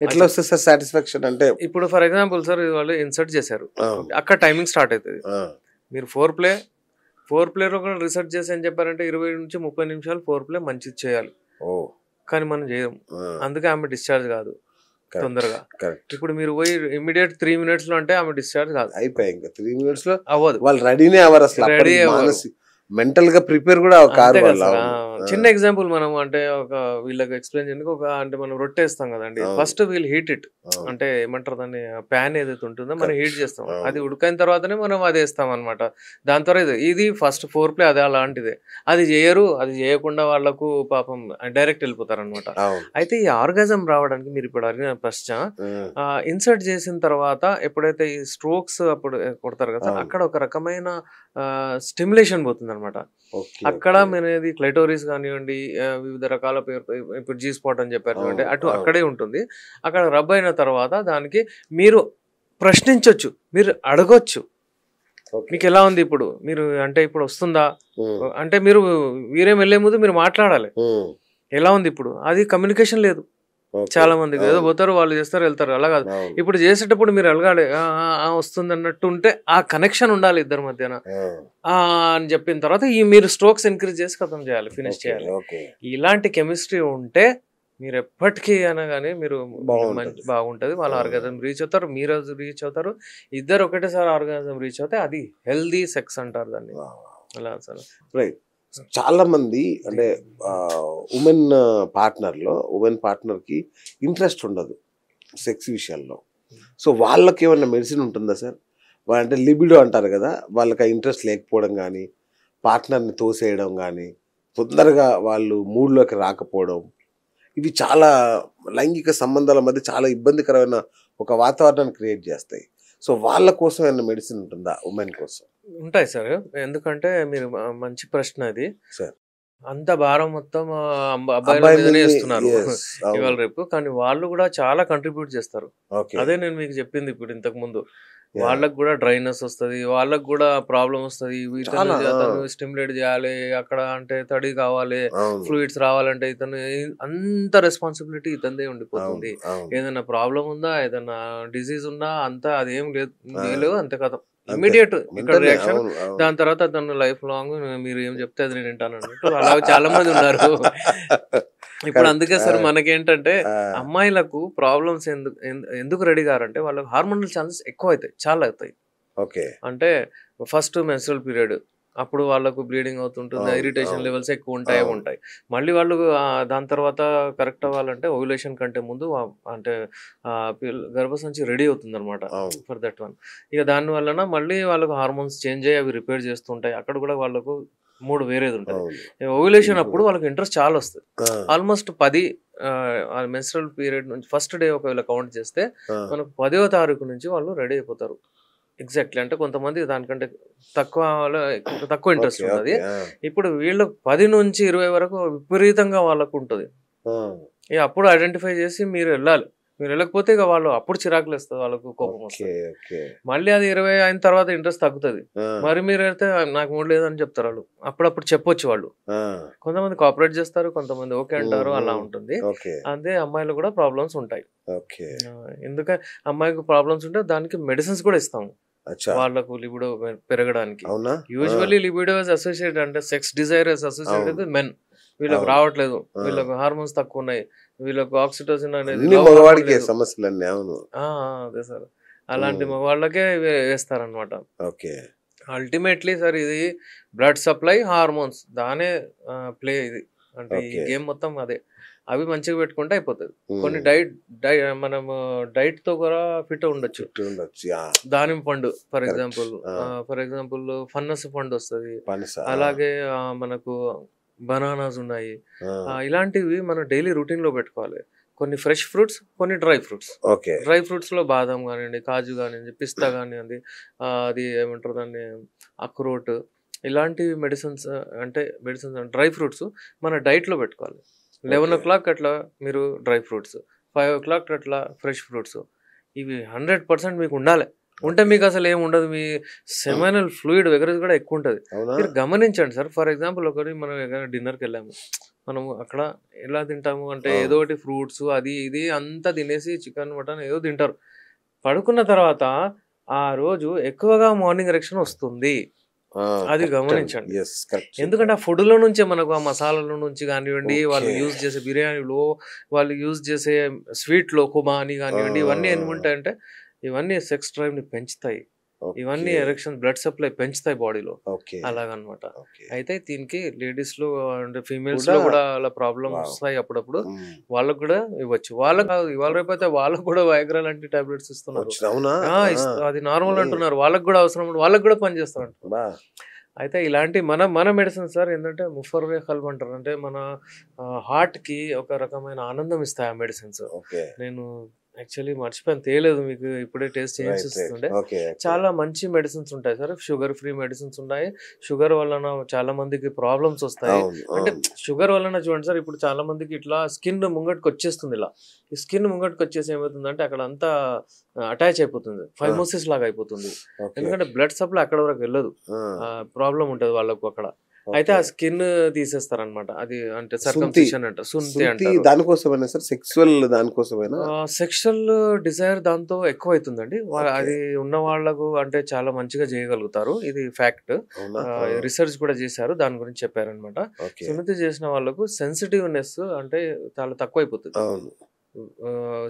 ఎట్లా వస్తుంది sir satisfaction అంటే? ఇప్పుడు ఫర్ ఎగ్జాంపుల్ సార్ వాళ్ళు ఇన్సర్ట్ చేశారు, అక్కడ టైమింగ్ స్టార్ట్ అవుతుంది. మీరు ఫోర్ ప్లేలో కూడా రీసెర్చ్ చేసి ఏం చెప్పారంటే 20 నుంచి 30 నిమిషాలు ఫోర్ ప్లే మంచిది చేయాలి, కానీ మనం చేయం. అందుకే ఆమె డిశ్చార్జ్ కాదు తొందరగా. ఇప్పుడు మీరు పోయి ఇమీడియట్ 3 minutes లో అంటే ఆమె డిశ్చార్జ్ కాదు, అయిపోయి ఇంకా 3 minutes లో అవ్వదు. వాళ్ళు రెడీనే అవ్వరు అసలు, రెడీ మెంటల్ గా ప్రిపేర్ కూడా కారు. చిన్న ఎగ్జాంపుల్ మనం అంటే ఒక వీళ్ళకి ఎక్స్ప్లెయిన్ చేయడానికి ఒక అంటే మనం రొట్టె వేస్తాం కదండి, ఫస్ట్ వీళ్ళు హీట్ ఇట్ అంటే ఏమంటారు దాన్ని, ప్యాన్ ఏదైతే ఉంటుందో మనం హీట్ చేస్తాం, అది ఉడికైన తర్వాతనే మనం అది వేస్తాం అనమాట. దాని తర్వాత ఇది ఫస్ట్ ఫోర్ ప్లే అదే అలాంటిదే, అది చేయరు. అది చేయకుండా వాళ్ళకు పాపం డైరెక్ట్ వెళ్ళిపోతారు అనమాట. అయితే ఈ ఆర్గాజం రావడానికి మీరు ఇప్పుడు అడిగిన ప్రశ్న, ఇన్సర్ట్ చేసిన తర్వాత ఎప్పుడైతే ఈ స్ట్రోక్స్ అప్పుడు కొడతారు కదా, అక్కడ ఒక రకమైన స్టిమ్యులేషన్ పోతుంది అనమాట. అక్కడ అనేది క్లైటోరిస్ కానివ్వండి, వివిధ రకాల ఇప్పుడు జీ స్పాట్ అని చెప్పారు అంటే అటు అక్కడే ఉంటుంది. అక్కడ రబ్ అయిన తర్వాత దానికి మీరు ప్రశ్నించవచ్చు, మీరు అడగొచ్చు, మీకు ఎలా ఉంది ఇప్పుడు, మీరు అంటే ఇప్పుడు వస్తుందా అంటే మీరు వీరేం వెళ్లే ముందు మీరు మాట్లాడాలి, ఎలా ఉంది ఇప్పుడు. అది కమ్యూనికేషన్ లేదు చాలా మందికి. ఏదో పోతారు వాళ్ళు చేస్తారు వెళ్తారు, అలా కాదు. ఇప్పుడు చేసేటప్పుడు మీరు అడగాలి, వస్తుంది అన్నట్టు ఉంటే ఆ కనెక్షన్ ఉండాలి ఇద్దరి మధ్యన అని చెప్పిన తర్వాత ఈ మీరు స్ట్రోక్స్ ఇంక్రీజ్ చేసి ఖతం చేయాలి, ఫినిష్ చేయాలి. ఇలాంటి కెమిస్ట్రీ ఉంటే మీరు ఎప్పటికీ అనగానే మీరు బాగుంటది. వాళ్ళ ఆర్గాజం రీచ్ అవుతారు, మీరు రీచ్ అవుతారు, ఇద్దరు ఒకటేసారి ఆర్గాజం రీచ్ అవుతే అది హెల్దీ సెక్స్ అంటారు దాన్ని. అలా అసలు రైట్. చాలా మంది అంటే ఉమెన్ పార్ట్నర్ కి ఇంట్రెస్ట్ ఉండదు సెక్స్ విషయాల్లో. సో వాళ్ళకి ఏమన్నా మెడిసిన్ ఉంటుందా సార్? అంటే లిబిడో అంటారు కదా, వాళ్ళకి ఆ ఇంట్రెస్ట్ లేకపోవడం కానీ, పార్ట్నర్ని తోసేయడం కానీ, తొందరగా వాళ్ళు మూడ్లోకి రాకపోవడం, ఇవి చాలా లైంగిక సంబంధాల మధ్య చాలా ఇబ్బందికరమైన ఒక వాతావరణాన్ని క్రియేట్ చేస్తాయి. సో వాళ్ళ కోసం ఏమైనా మెడిసిన్ ఉంటుందా ఉమెన్ కోసం? ఉంటాయి సార్, ఎందుకంటే మీరు మంచి ప్రశ్న అది. అంత భారం మొత్తం అబ్బాయిల మీదనే ఇస్తున్నారు ఇవాళ రేపు, కానీ వాళ్ళు కూడా చాలా కంట్రిబ్యూట్ చేస్తారు. అదే నేను మీకు చెప్పింది ఇప్పుడు ఇంతకు ముందు, వాళ్ళకు కూడా డ్రైనెస్ వస్తుంది, వాళ్ళకు కూడా ప్రాబ్లం వస్తుంది. ఇతను స్టిమ్యులేట్ చేయాలి, అక్కడ అంటే తడి కావాలి, ఫ్లూయిడ్స్ రావాలంటే ఇతను అంత రెస్పాన్సిబిలిటీ ఇతందే ఉండిపోతుంది. ఏదైనా ప్రాబ్లం ఉందా, ఏదైనా డిసీజ్ ఉందా, అంతా అదేం లేదు, అంతే కదా ఇమ్మీడియట్ ఇక్కడ రియాక్షన్. దాని తర్వాత తను లైఫ్ లాంగ్ మీరు ఏం చెప్తే అది నేను వింటాను అన్నట్టు అలా చాలా మంది ఉన్నారు ఇప్పుడు. అందుకే సార్ మనకేంటంటే అమ్మాయిలకు ప్రాబ్లమ్స్ ఎందుకు రెడీ కారంటే వాళ్ళకి హార్మోనల్ ఛాన్సెస్ ఎక్కువ అవుతాయి, చాలా అవుతాయి. అంటే ఫస్ట్ మెన్స్ట్రల్ పీరియడ్ అప్పుడు వాళ్ళకు బ్లీడింగ్ అవుతుంటుంది, ఇరిటేషన్ లెవెల్స్ ఎక్కువ ఉంటాయి. మళ్ళీ వాళ్ళు దాని తర్వాత కరెక్ట్ అవ్వాలంటే ఓవ్యులేషన్ కంటే ముందు అంటే గర్భసంచి రెడీ అవుతుంది అనమాట ఫర్ దట్ వన్. ఇక దాని వలన మళ్ళీ వాళ్ళకు హార్మోన్స్ చేంజ్ అయ్యి అవి రిపేర్ చేస్తుంటాయి. అక్కడ కూడా వాళ్ళకు మూడు వేరేది ఉంటుంది. ఓవ్యులేషన్ అప్పుడు వాళ్ళకి ఇంట్రెస్ట్ చాలా వస్తుంది. ఆల్మోస్ట్ 10 మెన్స్ట్రల్ పీరియడ్ నుంచి ఫస్ట్ డే ఒకవేళ కౌంట్ చేస్తే మనకు 10వ తారీఖు నుంచి వాళ్ళు రెడీ అయిపోతారు ఎగ్జాక్ట్లీ. అంటే కొంతమంది దానికంటే తక్కువ ఇంట్రెస్ట్ ఉంటుంది. ఇప్పుడు వీళ్ళకి 10 నుంచి 20 వరకు విపరీతంగా వాళ్ళకు ఉంటుంది. ఇక అప్పుడు ఐడెంటిఫై చేసి మీరు వెళ్ళాలి. మీరు వెళ్ళకపోతే ఇక వాళ్ళు అప్పుడు చిరాకులు వేస్తుంది, వాళ్ళకు కోపం వస్తుంది. మళ్ళీ అది 20 అయిన తర్వాత ఇంట్రెస్ట్ తగ్గుతుంది. మరి మీరు అయితే నాకు మూడు లేదని చెప్తారు వాళ్ళు. అప్పుడప్పుడు చెప్పొచ్చు వాళ్ళు. కొంతమంది కోఆపరేట్ చేస్తారు, కొంతమంది ఓకే అంటారు, అలా ఉంటుంది. అదే అమ్మాయిలు కూడా ప్రాబ్లమ్స్ ఉంటాయి. ఎందుకంటే అమ్మాయికి ప్రాబ్లమ్స్ ఉంటే దానికి మెడిసిన్స్ కూడా ఇస్తాము వాళ్ళకు లిబిడో పెరగడానికి. యూజువల్లీ లిబిడో ఇస్ అసోసియేటెడ్ అంటే sex Dzire is associated with men. వీళ్ళకి రావట్లేదు, వీళ్ళకి హార్మోన్స్ తక్కువ ఉన్నాయి, వీళ్ళకు ఆక్సిటోసిన్ అనేది అదే సార్ అలాంటి మగవాళ్ళకే వేస్తారనమాట. అల్టిమేట్లీ సార్ ఇది బ్లడ్ సప్లై, హార్మోన్స్ దానే ప్లే ఇది అంటే ఈ గేమ్ మొత్తం అదే. అవి మంచిగా పెట్టుకుంటే అయిపోతుంది. కొన్ని మనము డైట్ తో కూడా ఫిట్ ఉండొచ్చు. దానిమ్మ పండు ఫర్ ఎగ్జాంపుల్ ఫన్నస్ పండు వస్తుంది, అలాగే మనకు బనానాస్ ఉన్నాయి. ఇలాంటివి మనం డైలీ రొటీన్ లో పెట్టుకోవాలి. కొన్ని ఫ్రెష్ ఫ్రూట్స్, కొన్ని డ్రై ఫ్రూట్స్. డ్రై ఫ్రూట్స్ లో బాదం కానివ్వండి, కాజు కానివ్వండి, పిస్తా కానివ్వండి, అది ఏమంటారు దాన్ని అక్రోట్, ఇలాంటి మెడిసిన్స్ డ్రై ఫ్రూట్స్ మన డైట్ లో పెట్టుకోవాలి. 11 o'clock అట్లా మీరు డ్రై ఫ్రూట్స్, 5 o'clock అట్లా ఫ్రెష్ ఫ్రూట్స్, ఇవి 100% మీకు ఉండాలి. ఉంటే మీకు అసలు ఏమి ఉండదు. మీ సెమైనల్ ఫ్లూయిడ్ వెగరేజ్ కూడా ఎక్కువ ఉంటుంది. మీరు గమనించండి సార్. ఫర్ ఎగ్జాంపుల్ ఒకటి మనం ఎక్కడైనా డిన్నర్కి వెళ్ళాము, మనము అక్కడ ఎలా తింటాము అంటే ఏదో ఒకటి ఫ్రూట్స్ అది ఇది అంతా తినేసి చికెన్ మటన్ ఏదో తింటారు. పడుకున్న తర్వాత ఆ రోజు ఎక్కువగా మార్నింగ్ ఎరెక్షన్ వస్తుంది. అది గమనించండి. ఎందుకంటే ఆ ఫుడ్ లో నుంచే మనకు ఆ మసాలాల నుంచి కానివ్వండి, వాళ్ళు యూజ్ చేసే బిర్యానీలో, వాళ్ళు యూజ్ చేసే స్వీట్ లో కుమాని కానివ్వండి, ఇవన్నీ ఏముంటాయంటే ఇవన్నీ సెక్స్ డ్రైవ్ ని పెంచుతాయి. ఇవన్నీ ఎరెక్షన్ బ్లడ్ సప్లై పెంచుతాయి బాడీలో. అలాగనమాట. అయితే దీనికి లేడీస్ లో అంటే ఫీమేల్స్ లో కూడా అలా ప్రాబ్లమ్ వస్తాయి అప్పుడప్పుడు. వాళ్ళకు కూడా ఇవ్వచ్చు. వాళ్ళకి ఇవాళ రేపు అయితే వాళ్ళకు కూడా వైగ్రా లాంటి టాబ్లెట్స్ ఇస్తున్నారు. అది నార్మల్ అంటున్నారు. వాళ్ళకి కూడా అవసరం, వాళ్ళకి కూడా పనిచేస్తారు అంటారు. అయితే ఇలాంటి మన మెడిసిన్ సార్ ఏంటంటే ముఫర్వే హల్బ్ అంటారు. అంటే మన హార్ట్ కి ఒక రకమైన ఆనందం ఇస్తాయి ఆ మెడిసిన్స్. నేను యాక్చువల్లీ మర్చిపోయాను, తేలేదు మీకు, ఇప్పుడే టేస్ట్ చేస్తుండే. చాలా మంచి మెడిసిన్స్ ఉంటాయి సార్. షుగర్ ఫ్రీ మెడిసిన్స్ ఉన్నాయి. షుగర్ వలన చాలా మందికి ప్రాబ్లమ్స్ వస్తాయి. అంటే షుగర్ వలన చూడండి సార్, ఇప్పుడు చాలా మందికి ఇట్లా స్కిన్ ముంగట్కి వచ్చేస్తుంది. ఇలా ఈ స్కిన్ ముంగట్కి వచ్చేసి ఏమవుతుందంటే అక్కడ అంతా అటాచ్ అయిపోతుంది, ఫైమోసిస్ లాగా అయిపోతుంది. ఎందుకంటే బ్లడ్ సప్లై అక్కడ వరకు వెళ్ళదు, ప్రాబ్లం ఉంటుంది వాళ్ళకు అక్కడ. అయితే ఆ స్కిన్ తీసేస్తారనమాట. అది అంటే సర్కంసిషన్ అంటారు, సుంతి అంటారు. దానికోసమైనా సార్ సెక్సువల్ దానికోసమైనా సెక్షువల్ డిజైర్ దాంతో ఎక్కువ అవుతుందండి. అది ఉన్న వాళ్ళకు అంటే చాలా మంచిగా చేయగలుగుతారు. ఇది ఫ్యాక్ట్. రీసెర్చ్ కూడా చేశారు, దాని గురించి చెప్పారనమాట. సున్నతి చేసిన వాళ్ళకు సెన్సిటివ్నెస్ అంటే చాలా తక్కువ అయిపోతుంది.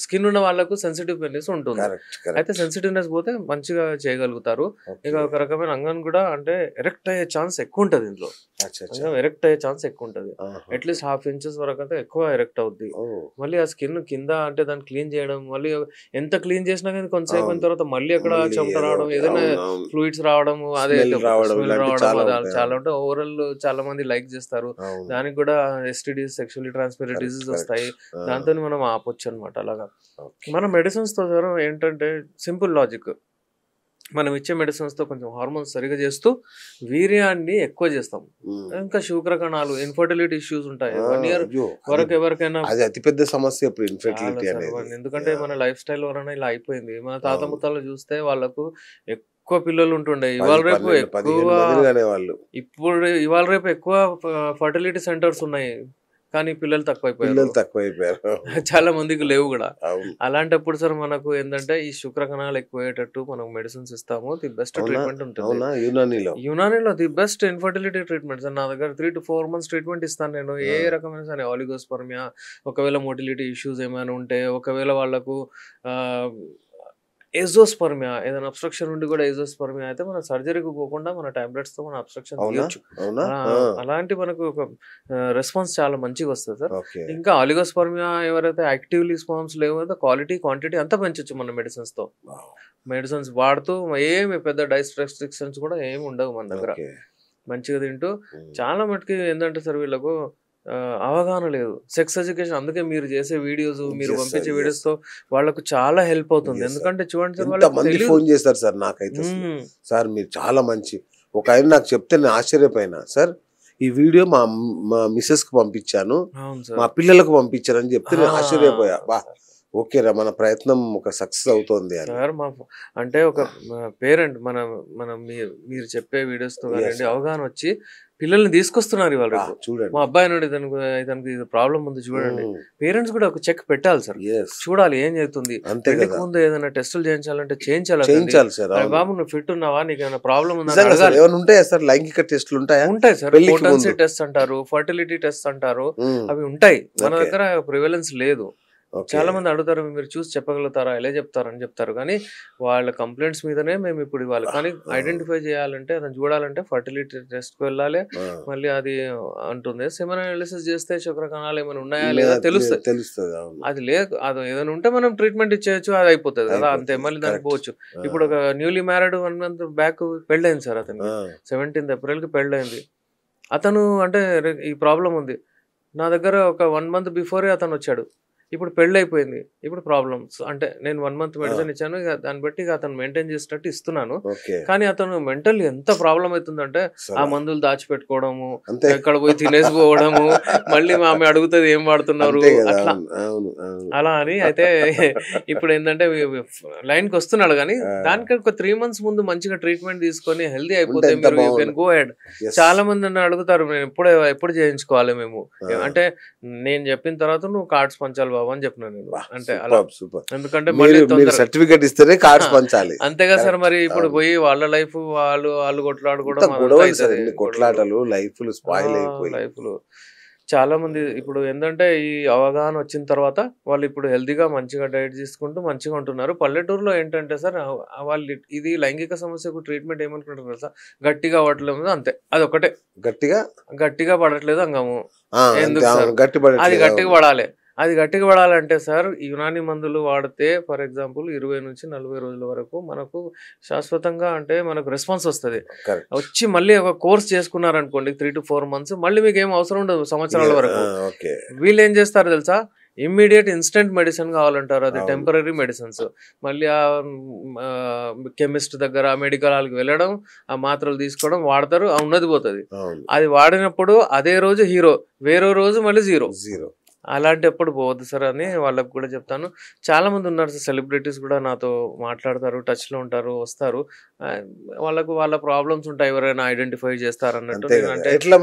స్కిన్ ఉన్న వాళ్ళకు సెన్సిటివ్నెస్ ఉంటుంది. అయితే సెన్సిటివ్నెస్ పోతే మంచిగా చేయగలుగుతారు. ఇక ఒక రకమైన అంగం కూడా అంటే ఎరెక్ట్ అయ్యే ఛాన్స్ ఎక్కువ ఉంటుంది ఇందులో. ఎరెక్ట్ అయ్యే ఛాన్స్ ఎక్కువ ఉంటుంది. అట్లీస్ట్ 1/2 inches వరకు అయితే ఎక్కువ ఎరెక్ట్ అవుద్ది. మళ్ళీ ఆ స్కిన్ కింద అంటే దాన్ని క్లీన్ చేయడం, మళ్ళీ ఎంత క్లీన్ చేసినా కానీ కొంతసేపు అయిన తర్వాత మళ్ళీ అక్కడ చెమట రావడం, ఏదైనా ఫ్లూయిడ్స్ రావడం, అదే స్మెల్ రావడం చాలా ఉంటాయి. ఓవరాల్ చాలా మంది లైక్ చేస్తారు. దానికి కూడా STDs, సెక్షువల్లీ ట్రాన్స్మిటెడ్ డిసీజ్ వస్తాయి. దాంతో మనం ఆపొచ్చు అనమాట. అలాగా మన మెడిసిన్స్ తో ఏంటంటే సింపుల్ లాజిక్, మనం ఇచ్చే మెడిసిన్స్ తో కొంచెం హార్మోన్స్ సరిగా చేస్తూ వీర్యాన్ని ఎక్కువ చేస్తాం. ఇంకా శుక్ర కణాలు, ఇన్ఫర్టిలిటీ ఇష్యూస్ ఉంటాయి 1 year వరకు ఎవరికైనా అతిపెద్ద సమస్య ఇప్పుడు ఇన్ఫర్టిలిటీ అనేది. ఎందుకంటే మన లైఫ్ స్టైల్ వలన ఇలా అయిపోయింది. మన తాత ముత్తాలు చూస్తే వాళ్ళకు ఎక్కువ పిల్లలు ఉంటుండే. ఇవాళ రేపు ఇవాళ రేపు ఎక్కువ ఫర్టిలిటీ సెంటర్స్ ఉన్నాయి, కానీ పిల్లలు తక్కువైపోయారు. చాలా మందికి లేవు కూడా. అలాంటప్పుడు సార్ మనకు ఏంటంటే ఈ శుక్ర కణాలు ఎక్కువయ్యేటట్టు మనం మెడిసిన్స్ ఇస్తాము. ది బెస్ట్ ట్రీట్మెంట్ ఉంటుంది యునానీలో. The best infertility treatment sir. నా దగ్గర 3 to 4 months ట్రీట్మెంట్ ఇస్తాను నేను. ఏ రకమైన సరే ఆలిగోస్పర్మియా, ఒకవేళ మోటిలిటీ ఇష్యూస్ ఏమైనా ఉంటే, ఒకవేళ వాళ్ళకు ఎజోస్పర్మియా, ఏదైనా అబ్స్ట్రక్షన్ ఉండి కూడా ఎజోస్పర్మియా అయితే మన సర్జరీకి పోకుండా మన టాబ్లెట్స్ తో మన అబ్స్ట్రక్షన్ తీయొచ్చు. అలాంటి మనకు ఒక రెస్పాన్స్ చాలా మంచిగా వస్తుంది సార్. ఇంకా ఆలిగోస్పర్మియా ఎవరైతే యాక్టివ్లీ స్పర్మ్స్ లేవో క్వాలిటీ క్వాంటిటీ అంతా పెంచొచ్చు మన మెడిసిన్స్ తో. మెడిసిన్స్ వాడుతూ ఏమి పెద్ద డైట్ రెస్ట్రిక్షన్స్ కూడా ఏమి ఉండవు మన దగ్గర. మంచిగా తింటూ చాలా మటుకి ఏంటంటే సార్ వీళ్ళకు అవగాహన లేదు సెక్స్ ఎడ్యుకేషన్. అందుకే మీరు చేసే వీడియోస్, మీరు పంపించే వీడియోస్ తో వాళ్ళకు చాలా హెల్ప్ అవుతుంది. ఎందుకంటే చూడండి సార్, వాళ్ళకి ఫోన్ చేస్తారు సార్ నాకైతే, సార్ మీరు చాలా మంచి, ఒక ఆయన నాకు చెప్తే నేను ఆశ్చర్యపోయినా, సార్ ఈ వీడియో మా మిస్సెస్ కు పంపించాను, మా పిల్లలకు పంపించాను అని చెప్తే నేను ఆశ్చర్యపోయా. బా ఓకేరా, మన ప్రయత్నం ఒక సక్సెస్ అవుతుంది సార్. అంటే ఒక పేరెంట్ మనం మీరు చెప్పే వీడియోస్ తో కానీ అవగాహన వచ్చి పిల్లల్ని తీసుకొస్తున్నారు ఇవాళ. చూడండి, మా అబ్బాయి నుండి ఇతనికి ప్రాబ్లం ఉంది చూడండి. పేరెంట్స్ కూడా ఒక చెక్ పెట్టాలి సార్, చూడాలి ఏం చేస్తుంది. పెళ్లికి ముందు ఏదైనా టెస్టులు చేయించాలంటే చేయించాలి సార్. బాబు నువ్వు ఫిట్ ఉన్నావా, నీకు ఏమైనా ప్రాబ్లం ఉందా, ఉంటాయా సార్ లైంగిక టెస్టులు ఉంటాయి సార్. పొటెన్సీ టెస్ట్ అంటారు, ఫర్టిలిటీ టెస్ట్ అంటారు, అవి ఉంటాయి. మన దగ్గర ప్రివెలెన్స్ లేదు. చాలా మంది అడుగుతారు, మీరు చూసి చెప్పగలుగుతారా, ఎలా చెప్తారని చెప్తారు. కానీ వాళ్ళ కంప్లైంట్స్ మీదనే మేము ఇప్పుడు ఇవ్వాలి. కానీ ఐడెంటిఫై చేయాలంటే, అతను చూడాలంటే ఫర్టిలిటీ టెస్ట్ కు వెళ్ళాలి. మళ్ళీ అది అంటుంది సెమెన్ అనాలిసిస్ చేస్తే శుక్ర కణాలు ఏమైనా ఉన్నాయా లేదా తెలుస్తుంది. అది లేదు, అది ఏదైనా ఉంటే మనం ట్రీట్మెంట్ ఇచ్చేయచ్చు, అది అయిపోతుంది కదా, అంతే. మళ్ళీ దానికి పోవచ్చు. ఇప్పుడు ఒక న్యూలీ మ్యారీడ్ 1 month బ్యాక్ పెళ్ళైంది సార్ అతనికి. 17th April కి పెళ్ళైంది. అతను అంటే ఈ ప్రాబ్లం ఉంది. నా దగ్గర ఒక 1 month బిఫోరే అతను వచ్చాడు. ఇప్పుడు పెళ్లి అయిపోయింది, ఇప్పుడు ప్రాబ్లమ్స్ అంటే నేను 1 month మెడిసిన్ ఇచ్చాను, ఇక దాన్ని బట్టి ఇక అతను మెయింటైన్ చేసేటట్టు ఇస్తున్నాను. కానీ అతను మెంటల్ ఎంత ప్రాబ్లం అవుతుందంటే ఆ మందులు దాచిపెట్టుకోవడము, ఎక్కడ పోయి తినేసిపోవడము, మళ్ళీ ఆమె అడుగుతుంది ఏం వాడుతున్నారు అట్లా అలా అని. అయితే ఇప్పుడు ఏంటంటే లైన్ కి వస్తున్నాడు, కానీ దానికి ఒక 3 months ముందు మంచిగా ట్రీట్మెంట్ తీసుకొని హెల్దీ అయిపోతే మీరు యూ కెన్ గో హెడ్. చాలా మంది నన్ను అడుగుతారు నేను ఎప్పుడు చేయించుకోవాలి మేము అంటే, నేను చెప్పిన తర్వాత నువ్వు కార్డ్స్ పంచాలి బాబు అని చెప్పినాను నేను. అంటే అలా, ఎందుకంటే మళ్ళీ సర్టిఫికెట్ ఇస్తేనే కార్డ్స్ పంచాలి అంతేగా సార్. మరి ఇప్పుడు పోయి వాళ్ళ లైఫ్ వాళ్ళు కొట్లాడుకోవడం, కొట్లాటలు లైఫ్లు స్పాయిల్ అయిపోయి లైఫ్లు. చాలా మంది ఇప్పుడు ఏంటంటే ఈ అవగాహన వచ్చిన తర్వాత వాళ్ళు ఇప్పుడు హెల్తీగా మంచిగా డైట్ తీసుకుంటూ మంచిగా ఉంటున్నారు. పల్లెటూరులో ఏంటంటే సార్ వాళ్ళు ఇది లైంగిక సమస్యకు ట్రీట్మెంట్ ఏమనుకుంటారు సార్, గట్టిగా పడలేదు అంతే, అది ఒకటే, గట్టిగా పడట్లేదు అంగము. ఎందుకు సార్ అది గట్టిగా పడాలి? అది గట్టిగా పడాలంటే సార్ యునాని మందులు వాడితే ఫర్ ఎగ్జాంపుల్ 20 నుంచి 40 రోజుల వరకు మనకు శాశ్వతంగా అంటే మనకు రెస్పాన్స్ వస్తుంది. వచ్చి మళ్ళీ ఒక కోర్స్ చేసుకున్నారనుకోండి 3 to 4 months, మళ్ళీ మీకు ఏం అవసరం ఉండదు సంవత్సరాల వరకు. వీళ్ళు ఏం చేస్తారు తెలుసా, ఇమ్మీడియట్ ఇన్స్టెంట్ మెడిసిన్ కావాలంటారు, అది టెంపరీ మెడిసిన్స్. మళ్ళీ ఆ కెమిస్ట్ దగ్గర మెడికల్ హాల్కి వెళ్ళడం, ఆ మాత్రలు తీసుకోవడం, వాడతారు, ఉన్నది పోతుంది. అది వాడినప్పుడు అదే రోజు హీరో, వేరే రోజు మళ్ళీ జీరో. అలాంటి ఎప్పుడు పోవద్దు సార్ అని వాళ్ళకు కూడా చెప్తాను. చాలా మంది ఉన్నారు సార్, సెలబ్రిటీస్ కూడా నాతో మాట్లాడతారు, టచ్ లో ఉంటారు, వస్తారు. వాళ్ళకు వాళ్ళ ప్రాబ్లమ్స్ ఉంటాయి, ఎవరైనా ఐడెంటిఫై చేస్తారు అన్నట్టు. ఎట్లా